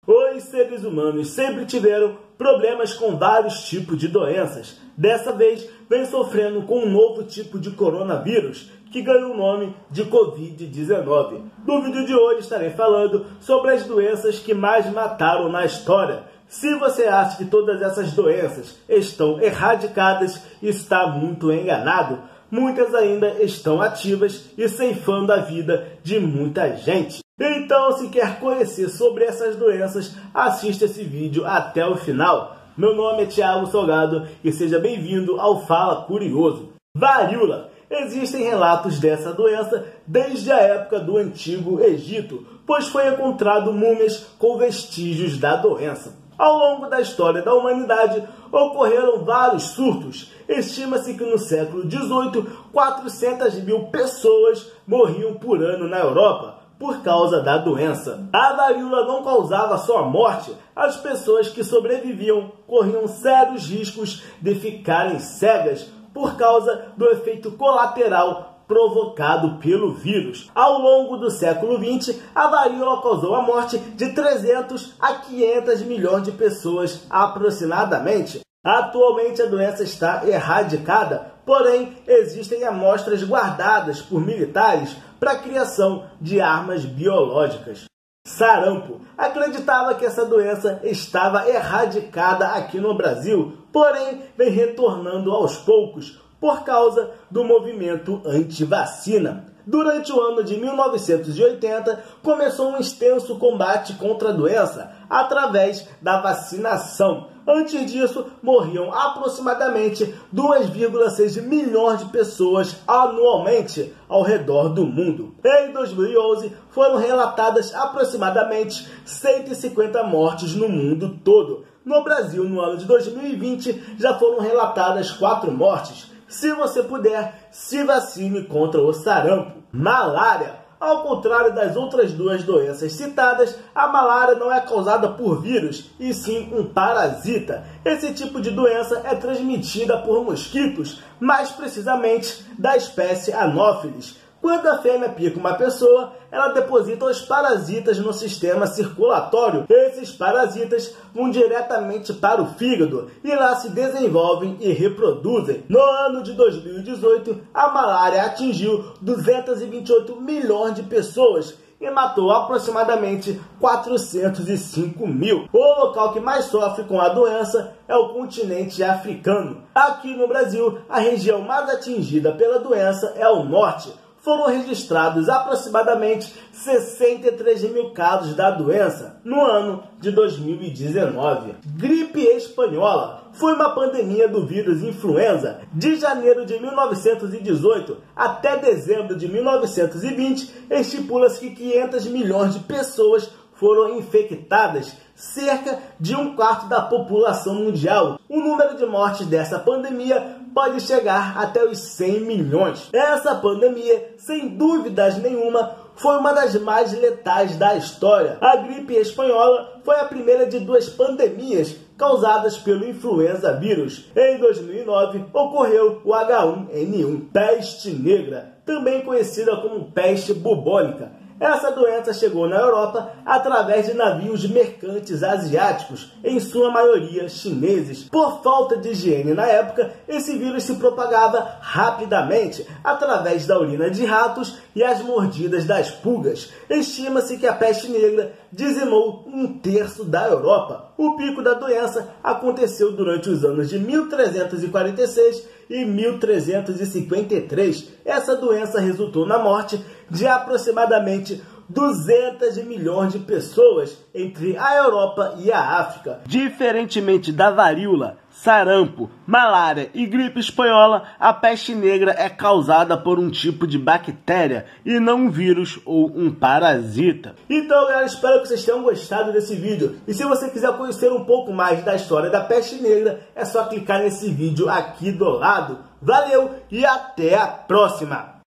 Os seres humanos sempre tiveram problemas com vários tipos de doenças. Dessa vez, vem sofrendo com um novo tipo de coronavírus, que ganhou o nome de Covid-19. No vídeo de hoje estarei falando sobre as doenças que mais mataram na história. Se você acha que todas essas doenças estão erradicadas, está muito enganado. Muitas ainda estão ativas e ceifando a vida de muita gente. Então, se quer conhecer sobre essas doenças, assista esse vídeo até o final. Meu nome é Thiago Salgado e seja bem-vindo ao Fala Curioso. Varíola. Existem relatos dessa doença desde a época do Antigo Egito, pois foi encontrado múmias com vestígios da doença. Ao longo da história da humanidade, ocorreram vários surtos. Estima-se que no século XVIII, 400 mil pessoas morriam por ano na Europa por causa da doença. A varíola não causava só a morte. As pessoas que sobreviviam corriam sérios riscos de ficarem cegas por causa do efeito colateral provocado pelo vírus. Ao longo do século XX, a varíola causou a morte de 300 a 500 milhões de pessoas aproximadamente. Atualmente a doença está erradicada, porém existem amostras guardadas por militares para a criação de armas biológicas. Sarampo. Acreditava que essa doença estava erradicada aqui no Brasil, porém vem retornando aos poucos por causa do movimento anti-vacina. Durante o ano de 1980, começou um extenso combate contra a doença através da vacinação. Antes disso, morriam aproximadamente 2,6 milhões de pessoas anualmente ao redor do mundo. Em 2011, foram relatadas aproximadamente 150 mortes no mundo todo. No Brasil, no ano de 2020, já foram relatadas 4 mortes. Se você puder, se vacine contra o sarampo. Malária. Ao contrário das outras duas doenças citadas, a malária não é causada por vírus, e sim um parasita. Esse tipo de doença é transmitida por mosquitos, mais precisamente da espécie Anopheles. Quando a fêmea pica uma pessoa, ela deposita os parasitas no sistema circulatório. Esses parasitas vão diretamente para o fígado e lá se desenvolvem e reproduzem. No ano de 2018, a malária atingiu 228 milhões de pessoas e matou aproximadamente 405 mil. O local que mais sofre com a doença é o continente africano. Aqui no Brasil, a região mais atingida pela doença é o norte. Foram registrados aproximadamente 63 mil casos da doença no ano de 2019. Gripe espanhola foi uma pandemia do vírus influenza. De janeiro de 1918 até dezembro de 1920, estipula-se que 500 milhões de pessoas foram infectadas, cerca de 1/4 da população mundial. O número de mortes dessa pandemia pode chegar até os 100 milhões. Essa pandemia, sem dúvidas nenhuma, foi uma das mais letais da história. A gripe espanhola foi a primeira de 2 pandemias causadas pelo influenza vírus. Em 2009, ocorreu o H1N1, peste negra, também conhecida como peste bubônica. Essa doença chegou na Europa através de navios mercantes asiáticos, em sua maioria chineses. Por falta de higiene na época, esse vírus se propagava rapidamente através da urina de ratos e as mordidas das pulgas. Estima-se que a peste negra dizimou 1/3 da Europa. O pico da doença aconteceu durante os anos de 1346 e 1353. Essa doença resultou na morte de aproximadamente 200 milhões de pessoas entre a Europa e a África. Diferentemente da varíola, sarampo, malária e gripe espanhola, a peste negra é causada por um tipo de bactéria e não um vírus ou um parasita. Então, galera, espero que vocês tenham gostado desse vídeo. E se você quiser conhecer um pouco mais da história da peste negra, é só clicar nesse vídeo aqui do lado. Valeu e até a próxima!